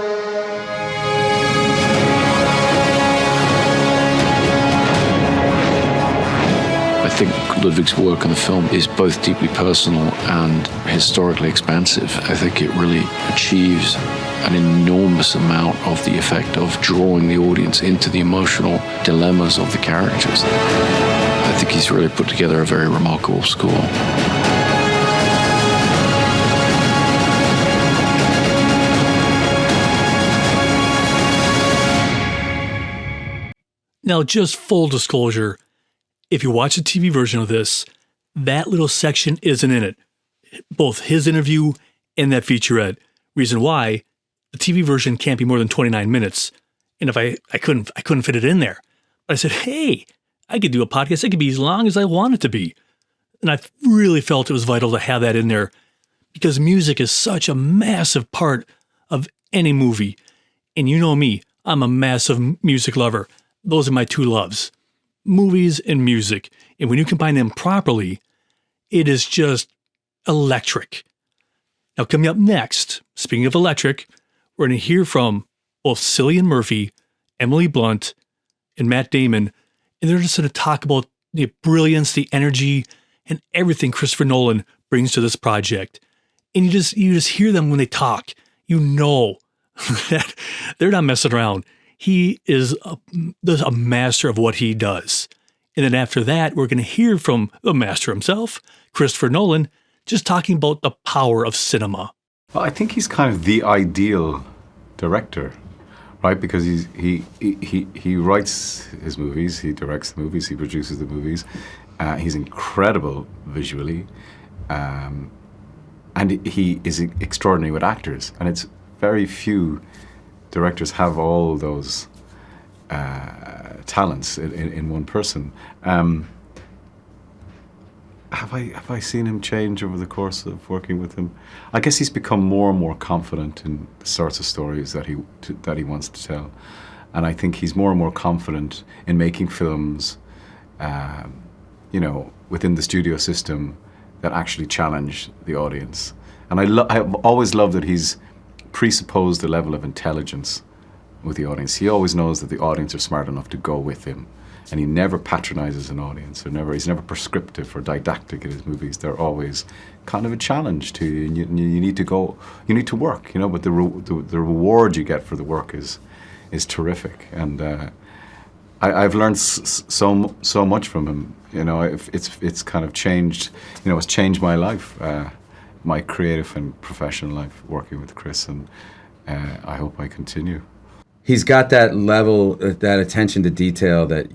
I think Ludwig's work on the film is both deeply personal and historically expansive. I think it really achieves an enormous amount of the effect of drawing the audience into the emotional dilemmas of the characters. I think he's really put together a very remarkable score. Now, just full disclosure, if you watch the TV version of this, that little section isn't in it. Both his interview and that featurette. Reason why, the TV version can't be more than 29 minutes. And if I couldn't fit it in there. But I said, hey, I could do a podcast. It could be as long as I want it to be. And I really felt it was vital to have that in there because music is such a massive part of any movie. And you know me, I'm a massive music lover. Those are my two loves. Movies and music. And when you combine them properly, it is just electric. Now, coming up next, speaking of electric, we're going to hear from both Cillian Murphy, Emily Blunt, and Matt Damon. And they're just going to talk about the brilliance, the energy, and everything Christopher Nolan brings to this project. And you just hear them when they talk. You know that they're not messing around. He is a master of what he does. And then after that, we're going to hear from the master himself, Christopher Nolan, just talking about the power of cinema. Well, I think he's kind of the ideal director, right? Because he writes his movies, he directs the movies, he produces the movies. He's incredible visually, and he is extraordinary with actors. And it's very few directors have all those talents in one person. Have I seen him change over the course of working with him? I guess he's become more and more confident in the sorts of stories that he wants to tell, and I think he's more and more confident in making films, within the studio system that actually challenge the audience. And I've always loved that he's presupposed a level of intelligence with the audience. He always knows that the audience are smart enough to go with him, and he never patronizes an audience, he's never prescriptive or didactic in his movies. They're always kind of a challenge to you, and you need to work, but the reward you get for the work is terrific. And I've learned so much from him. It's kind of changed, it's changed my life, my creative and professional life working with Chris, and I hope I continue. He's got that level, that attention to detail that,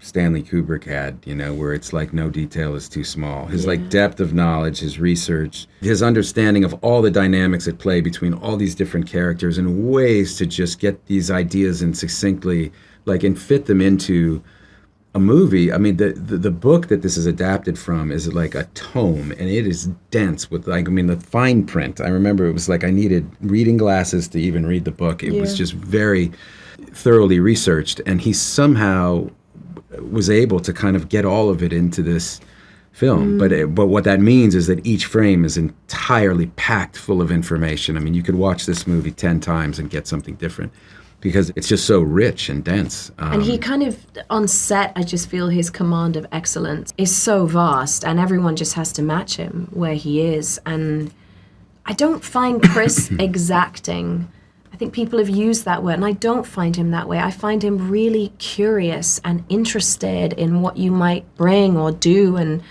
Stanley Kubrick had, where it's like no detail is too small. His depth of knowledge, his research, his understanding of all the dynamics at play between all these different characters and ways to just get these ideas and succinctly, and fit them into a movie. I mean, the book that this is adapted from is like a tome, and it is dense with the fine print. I remember it was like I needed reading glasses to even read the book. It was just very thoroughly researched, and he somehow was able to kind of get all of it into this film. But what that means is that each frame is entirely packed full of information. I mean, you could watch this movie 10 times and get something different, because it's just so rich and dense. And he kind of, on set, I just feel his command of excellence is so vast, and everyone just has to match him where he is. And I don't find Chris exacting. I think people have used that word, and I don't find him that way. I find him really curious and interested in what you might bring or do, and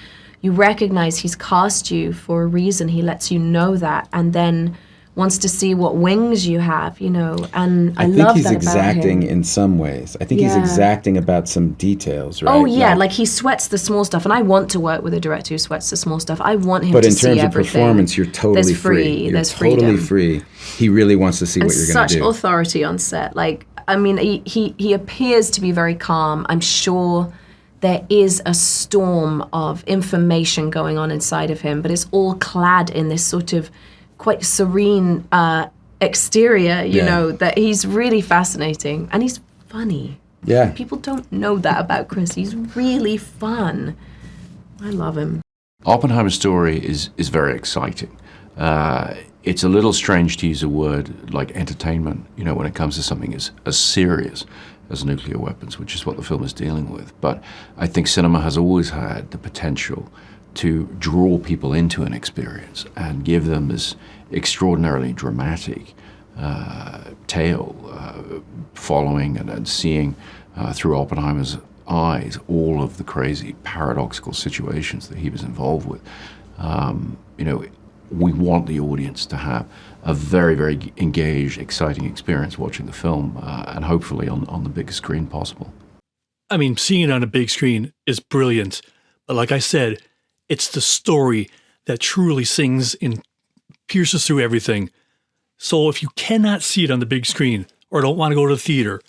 you recognize he's cast you for a reason. He lets you know that, and then wants to see what wings you have, you know, and I love that about him. I think he's exacting in some ways. I think he's exacting about some details, right? Oh, yeah, like he sweats the small stuff, and I want to work with a director who sweats the small stuff. I want him to see everything. But in terms of performance, you're totally free. You're totally free. He really wants to see what you're going to do. Such authority on set. Like, I mean, he appears to be very calm. I'm sure there is a storm of information going on inside of him, but it's all clad in this sort of quite serene exterior, you know, that he's really fascinating. And he's funny. Yeah. People don't know that about Chris. He's really fun. I love him. Oppenheimer's story is very exciting. It's a little strange to use a word like entertainment, you know, when it comes to something as serious as nuclear weapons, which is what the film is dealing with. But I think cinema has always had the potential to draw people into an experience and give them this extraordinarily dramatic tale, following and seeing through Oppenheimer's eyes all of the crazy paradoxical situations that he was involved with. You know, we want the audience to have a very, very engaged, exciting experience watching the film, and hopefully on the biggest screen possible. I mean, seeing it on a big screen is brilliant, but like I said, it's the story that truly sings and pierces through everything. So if you cannot see it on the big screen or don't want to go to the theater,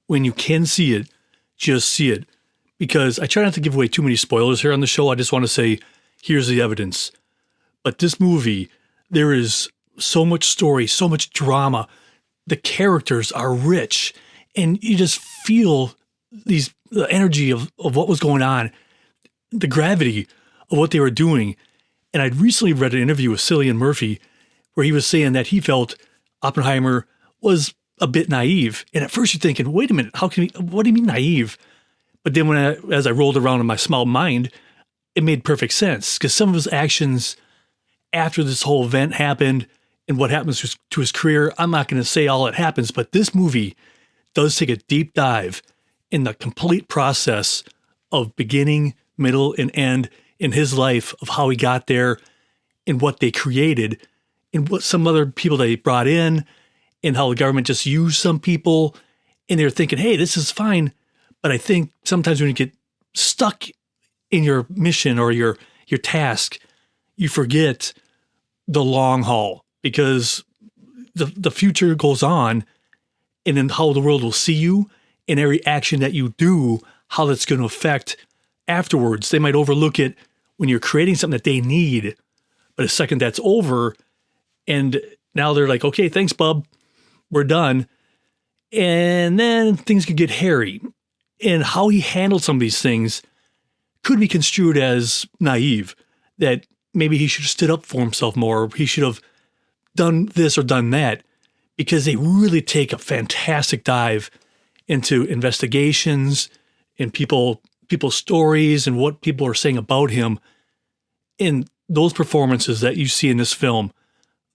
when you can see it, just see it. Because I try not to give away too many spoilers here on the show. I just want to say, here's the evidence. But this movie, there is so much story, so much drama. The characters are rich, and you just feel the energy of what was going on, the gravity of what they were doing. And I'd recently read an interview with Cillian Murphy where he was saying that he felt Oppenheimer was a bit naive. And at first you're thinking, wait a minute, what do you mean naive? But then as I rolled around in my small mind, it made perfect sense, because some of his actions after this whole event happened and what happens to his career, I'm not going to say all that happens, but this movie does take a deep dive in the complete process of beginning, middle, and end in his life, of how he got there and what they created and what some other people they brought in, and how the government just used some people and they're thinking, hey, this is fine. But I think sometimes when you get stuck in your mission or your task, you forget the long haul, because the future goes on, and then how the world will see you and every action that you do, how that's going to affect afterwards. They might overlook it when you're creating something that they need, but a second that's over, and now they're like, okay, thanks, bub, we're done. And then things could get hairy. And how he handled some of these things could be construed as naive, that maybe he should have stood up for himself more, he should have done this or done that, because they really take a fantastic dive into investigations and people's stories and what people are saying about him. And those performances that you see in this film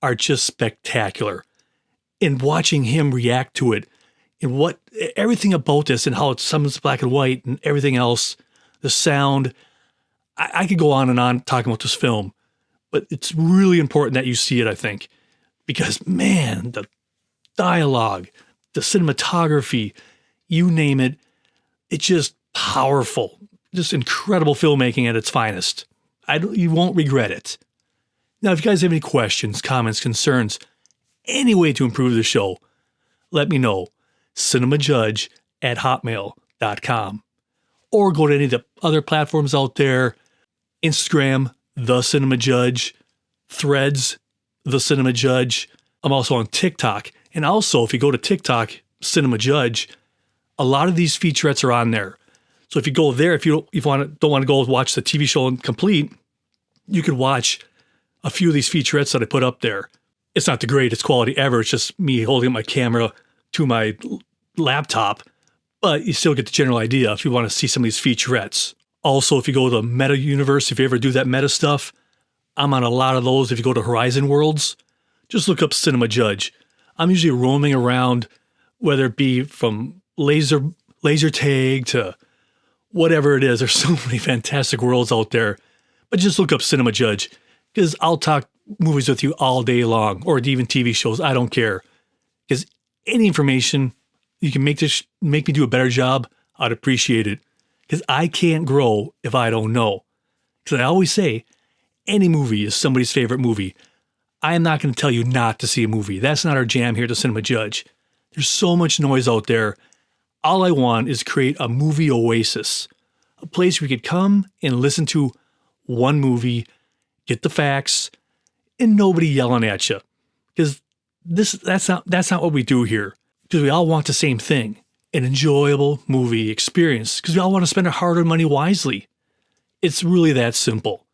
are just spectacular. And watching him react to it, and everything about this, and how it's some is black and white and everything else, the sound, I could go on and on talking about this film, but it's really important that you see it, I think, because man, the dialogue, the cinematography, you name it, it's just powerful, just incredible filmmaking at its finest. You won't regret it. Now, if you guys have any questions, comments, concerns, any way to improve the show, let me know. cinemajudge@hotmail.com, or go to any of the other platforms out there. Instagram, The Cinema Judge, Threads, The Cinema Judge. I'm also on TikTok. And also, if you go to TikTok, Cinema Judge, a lot of these featurettes are on there. So if you go there, if you don't want to go watch the TV show in complete, you could watch a few of these featurettes that I put up there. It's not the greatest quality ever. It's just me holding up my camera to my laptop, but you still get the general idea if you want to see some of these featurettes. Also, if you go to the meta universe, if you ever do that meta stuff, I'm on a lot of those. If you go to Horizon Worlds, just look up Cinema Judge. I'm usually roaming around, whether it be from laser tag to whatever it is. There's so many fantastic worlds out there. But just look up Cinema Judge, because I'll talk movies with you all day long, or even TV shows. I don't care. Because any information you can make me do a better job, I'd appreciate it. Because I can't grow if I don't know. Because I always say, any movie is somebody's favorite movie. I am not going to tell you not to see a movie. That's not our jam here at the Cinema Judge. There's so much noise out there. All I want is create a movie oasis, a place where you could come and listen to one movie, get the facts, and nobody yelling at you. Because that's not what we do here. Because we all want the same thing, an enjoyable movie experience. Because we all want to spend our hard-earned money wisely. It's really that simple.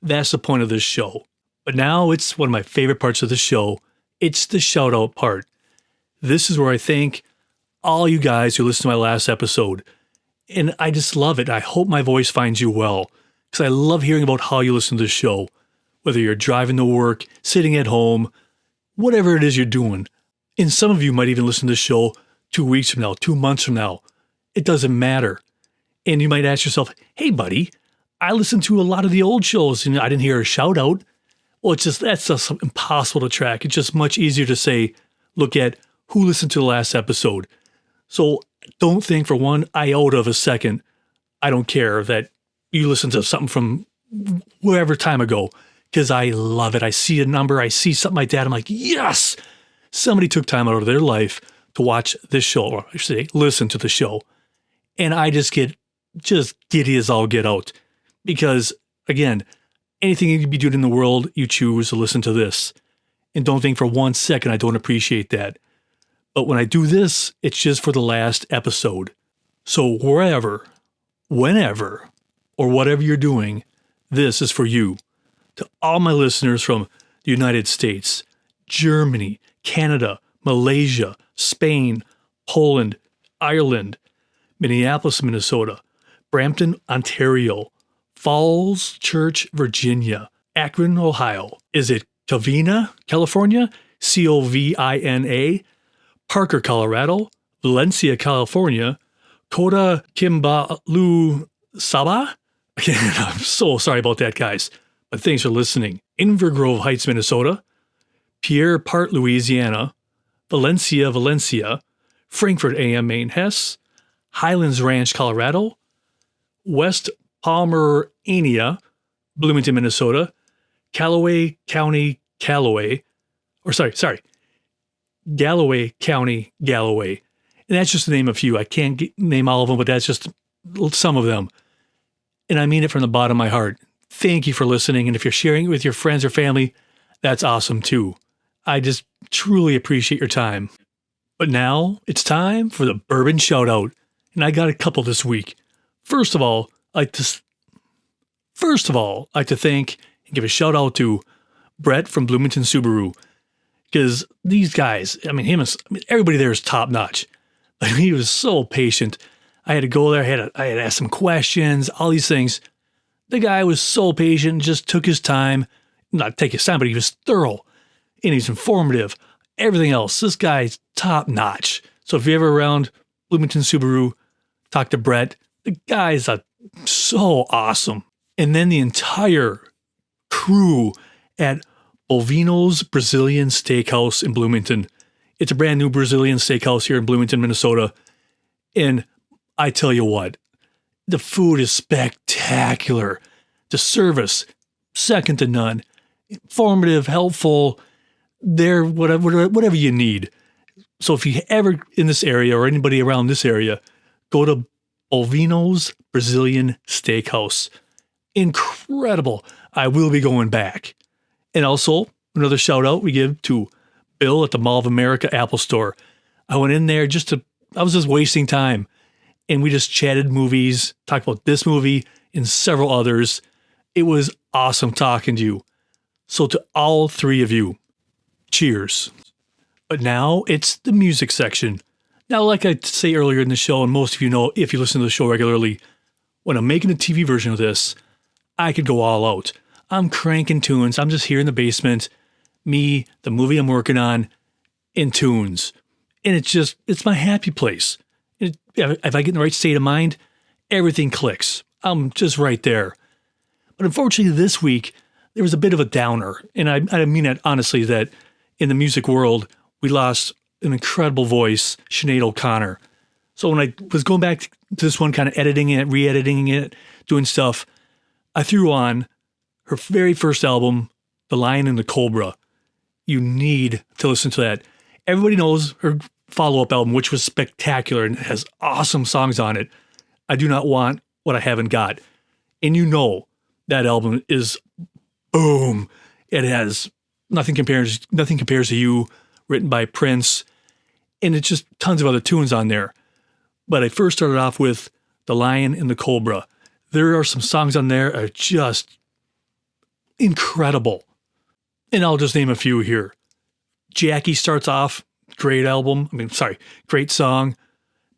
That's the point of this show. But now it's one of my favorite parts of the show. It's the shout-out part. This is where I thank all you guys who listened to my last episode. And I just love it. I hope my voice finds you well, because I love hearing about how you listen to the show. Whether you're driving to work, sitting at home, whatever it is you're doing. And some of you might even listen to the show 2 weeks from now, 2 months from now. It doesn't matter. And you might ask yourself, hey, buddy, I listened to a lot of the old shows and I didn't hear a shout out. Well, that's just impossible to track. It's just much easier to say, look at who listened to the last episode. So don't think for one iota of a second, I don't care that you listened to something from wherever time ago, because I love it. I see a number, I see something like that. I'm like, yes, somebody took time out of their life to watch this show, or I should say, listen to the show. And I just get giddy as all get out. Because, again, anything you could be doing in the world, you choose to listen to this. And don't think for 1 second I don't appreciate that. But when I do this, it's just for the last episode. So wherever, whenever, or whatever you're doing, this is for you. To all my listeners from the United States, Germany, Canada, Malaysia, Spain, Poland, Ireland, Minneapolis, Minnesota, Brampton, Ontario, Falls Church, Virginia, Akron, Ohio. Is it Covina, California? Covina. Parker, Colorado. Valencia, California. Kota Kimbalu Saba? I'm so sorry about that, guys. But thanks for listening. Inver Grove Heights, Minnesota. Pierre Part, Louisiana. Valencia. Frankfurt AM, Maine, Hesse. Highlands Ranch, Colorado. West Pomerania, Bloomington, Minnesota. Galloway County, Galloway. Galloway County, Galloway. And that's just to name a few. I can't name all of them, but that's just some of them. And I mean it from the bottom of my heart. Thank you for listening. And if you're sharing it with your friends or family, that's awesome too. I just truly appreciate your time. But now it's time for the bourbon shout out. And I got a couple this week. First of all, I'd like to thank and give a shout out to Brett from Bloomington Subaru. Because these guys, everybody there is top notch. He was so patient. I had to go there, I had to ask some questions, all these things. The guy was so patient, just took his time. Not take his time, but he was thorough. And he's informative. Everything else, this guy's top notch. So if you're ever around Bloomington Subaru, talk to Brett. The guy's so awesome. And then the entire crew at Bovino's Brazilian Steakhouse in Bloomington. It's a brand new Brazilian steakhouse here in Bloomington, Minnesota. And I tell you what, the food is spectacular. The service, second to none. Informative, helpful. They're whatever you need. So if you ever in this area or anybody around this area, go to Bovino's Brazilian Steakhouse. Incredible. I will be going back. And also, another shout out we give to Bill at the Mall of America Apple Store. I went in there I was just wasting time. And we just chatted movies, talked about this movie and several others. It was awesome talking to you. So to all three of you, cheers. But now it's the music section. Now, like I say earlier in the show, and most of you know if you listen to the show regularly, when I'm making a TV version of this, I could go all out. I'm cranking tunes. I'm just here in the basement. Me, the movie I'm working on, in tunes. And it's my happy place. If I get in the right state of mind, everything clicks. I'm just right there. But unfortunately this week, there was a bit of a downer. And I mean it honestly, that in the music world, we lost an incredible voice, Sinead O'Connor. So when I was going back to this one, kind of editing it, re-editing it, doing stuff, I threw on her very first album, The Lion and the Cobra. You need to listen to that. Everybody knows her follow-up album, which was spectacular and has awesome songs on it. I Do Not Want What I Haven't Got. And you know that album is boom. It has Nothing Compares to You, written by Prince, and it's just tons of other tunes on there. But I first started off with The Lion and the Cobra. There are some songs on there that are just incredible. And I'll just name a few here. Jackie starts off, great great song.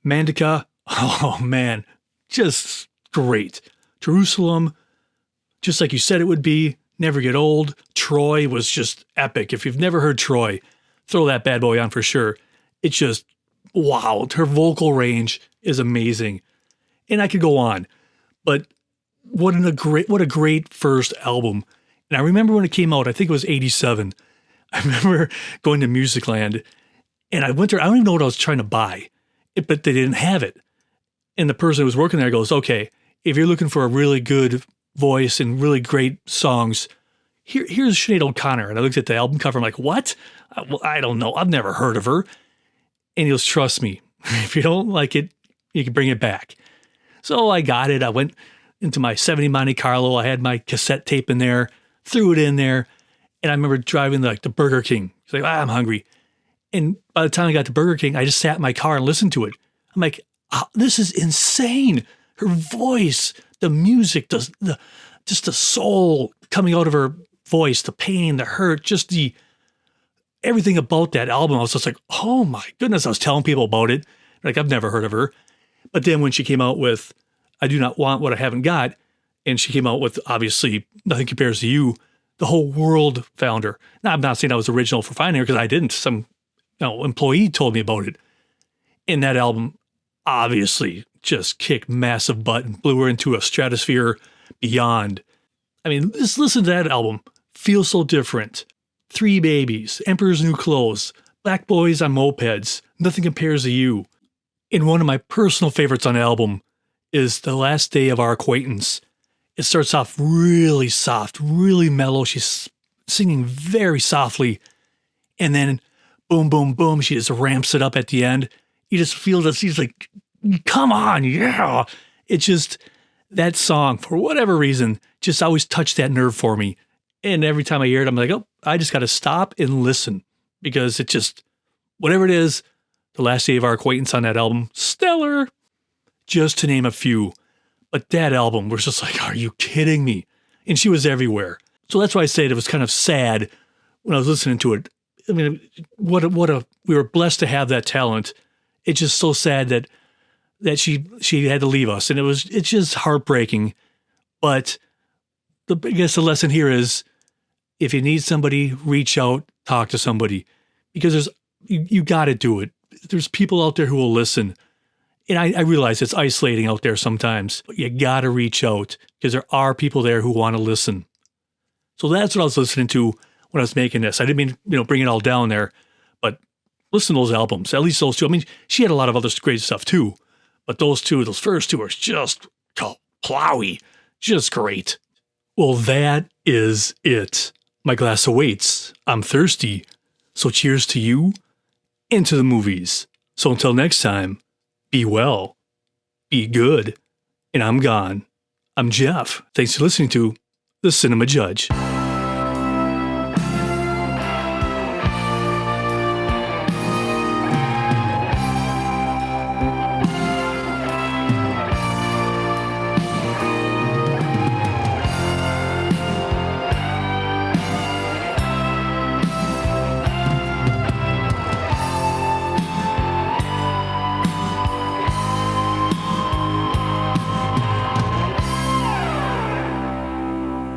Mandika, oh man, just great. Jerusalem, just like you said it would be, Never Get Old. Troy was just epic. If you've never heard Troy, throw that bad boy on for sure. It's just, wow, her vocal range is amazing. And I could go on, but what a great first album. And I remember when it came out, I think it was 87. I remember going to Musicland and I went there. I don't even know what I was trying to buy, but they didn't have it. And the person who was working there goes, okay, if you're looking for a really good voice and really great songs, here's Sinead O'Connor. And I looked at the album cover. I'm like, what? Well, I don't know. I've never heard of her. And he goes, trust me, if you don't like it, you can bring it back. So I got it. I went into my 70 Monte Carlo. I had my cassette tape in there, threw it in there. And I remember driving to Burger King. It's like, I'm hungry. And by the time I got to Burger King, I just sat in my car and listened to it. I'm like, oh, this is insane. Her voice, the music, just the soul coming out of her voice, the pain, the hurt, just everything about that album. I was just like, oh my goodness. I was telling people about it. Like, I've never heard of her. But then when she came out with I Do Not Want What I Haven't Got, and she came out with, obviously, Nothing Compares to You, the whole world found her. Now, I'm not saying I was original for finding her, because I didn't. Some employee told me about it. And that album obviously just kicked massive butt and blew her into a stratosphere beyond. I mean, just listen to that album. Feels So Different. 3 Babies, Emperor's New Clothes, Black Boys on Mopeds, Nothing Compares to You. And one of my personal favorites on the album is The Last Day of Our Acquaintance. It starts off really soft, really mellow. She's singing very softly. And then boom, boom, boom, she just ramps it up at the end. You just feel that she's like, come on, yeah. It's just, that song, for whatever reason, just always touched that nerve for me. And every time I hear it, I'm like, oh, I just got to stop and listen. Because it just, whatever it is, The Last Day of Our Acquaintance on that album, stellar. Just to name a few. But that album was just like, are you kidding me? And she was everywhere. So that's why I said it was kind of sad when I was listening to it. I mean, we were blessed to have that talent. It's just so sad that she had to leave us. And it's just heartbreaking. But I guess the lesson here is, if you need somebody, reach out, talk to somebody, because you got to do it. There's people out there who will listen. And I realize it's isolating out there sometimes, but you got to reach out, because there are people there who want to listen. So that's what I was listening to when I was making this. I didn't mean, bring it all down there, but listen to those albums, at least those two. I mean, she had a lot of other great stuff too, but those first two are just plowy, just great. Well, that is it. My glass awaits. I'm thirsty. So cheers to you and to the movies. So until next time, be well, be good, and I'm gone. I'm Jeff. Thanks for listening to The Cinema Judge.